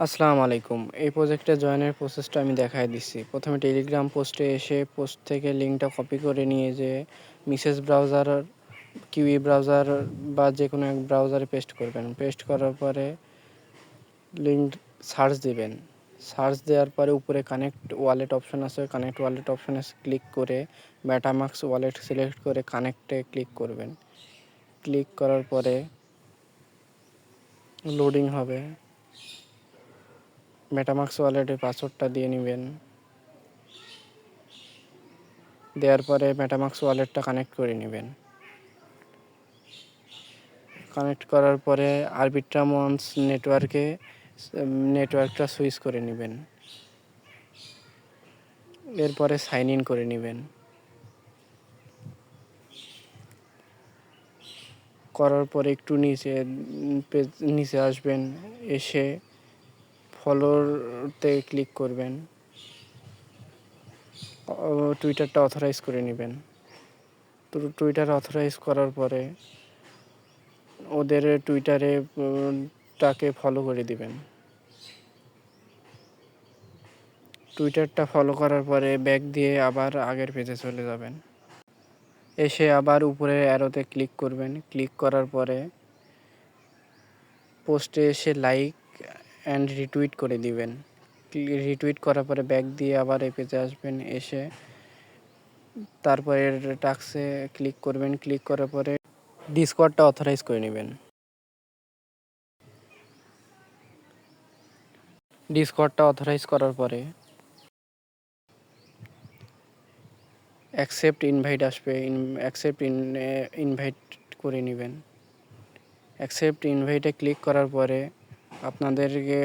আসসালামু আলাইকুম। এই প্রজেক্টে জয়েনের প্রসেসটা আমি দেখায় দিচ্ছি। প্রথমে টেলিগ্রাম পোস্টে এসে পোস্ট থেকে লিঙ্কটা কপি করে নিয়ে যেয়ে মিসেস ব্রাউজার, কিউই ব্রাউজার বা যেকোনো এক ব্রাউজারে পেস্ট করবেন। পেস্ট করার পরে লিঙ্ক সার্চ দিবেন। সার্চ দেওয়ার পরে উপরে কানেক্ট ওয়ালেট অপশন আছে, কানেক্ট ওয়ালেট অপশনে ক্লিক করে মেটামাস্ক ওয়ালেট সিলেক্ট করে কানেক্টে ক্লিক করবেন। ক্লিক করার পরে লোডিং হবে। মেটামাস্ক ওয়ালেটের পাসওয়ার্ডটা দিয়ে নেবেন। দেওয়ার পরে মেটামাস্ক ওয়ালেটটা কানেক্ট করে নেবেন। কানেক্ট করার পরে আরবিট্রাম ওয়ান্স নেটওয়ার্কটা সুইচ করে নেবেন। এরপরে সাইন ইন করে নেবেন। করার পরে একটু নিচে আসবেন, এসে ফলোতে ক্লিক করবেন। টুইটারটা অথরাইজ করে নেবেন। টুইটার অথরাইজ করার পরে ওদের টুইটারে টাকে ফলো করে দিবেন। টুইটারটা ফলো করার পরে ব্যাক দিয়ে আবার আগের পেজে চলে যাবেন। এসে আবার উপরের অ্যারোতে ক্লিক করবেন। ক্লিক করার পরে পোস্টে এসে লাইক অ্যান্ড রিটুইট করে দিবেন। রিটুইট করার পরে ব্যাক দিয়ে আবার এই পেজে আসবেন। এসে তারপরের টাস্কে ক্লিক করবেন। ক্লিক করার পরে ডিসকর্ডটা অথরাইজ করে নেবেন। ডিসকর্ডটা অথরাইজ করার পরে অ্যাকসেপ্ট ইনভাইট আসবে। অ্যাকসেপ্ট ইনভাইট করে নেবেন। অ্যাকসেপ্ট ইনভাইটে ক্লিক করার পরে আপনাদেরকে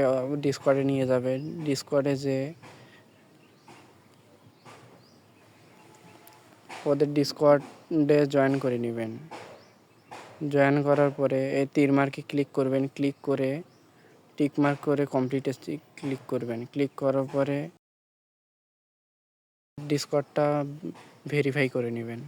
ডিসকর্ডে নিয়ে যাবে। ডিসকর্ডে যে ওদের ডিসকর্ডে জয়েন করে নেবেন। জয়েন করার পরে এই তীর মার্কে ক্লিক করবেন। ক্লিক করে টিক মার্ক করে কমপ্লিটে ক্লিক করবেন। ক্লিক করার পরে ডিসকর্ডটা ভেরিফাই করে নেবেন।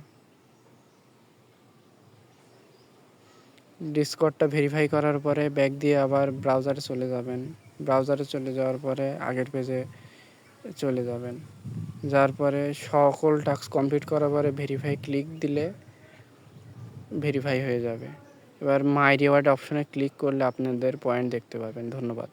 ডিসকর্ডটা ভেরিফাই করার পরে ব্যাক দিয়ে আবার ব্রাউজারে চলে যাবেন। ব্রাউজারে চলে যাওয়ার পরে আগের পেজে চলে যাবেন। যার পরে সকল টাস্ক কমপ্লিট করার পরে ভেরিফাই ক্লিক দিলে ভেরিফাই হয়ে যাবে। এবার মাই রিওয়ার্ড অপশনে ক্লিক করলে আপনাদের পয়েন্ট দেখতে পাবেন। ধন্যবাদ।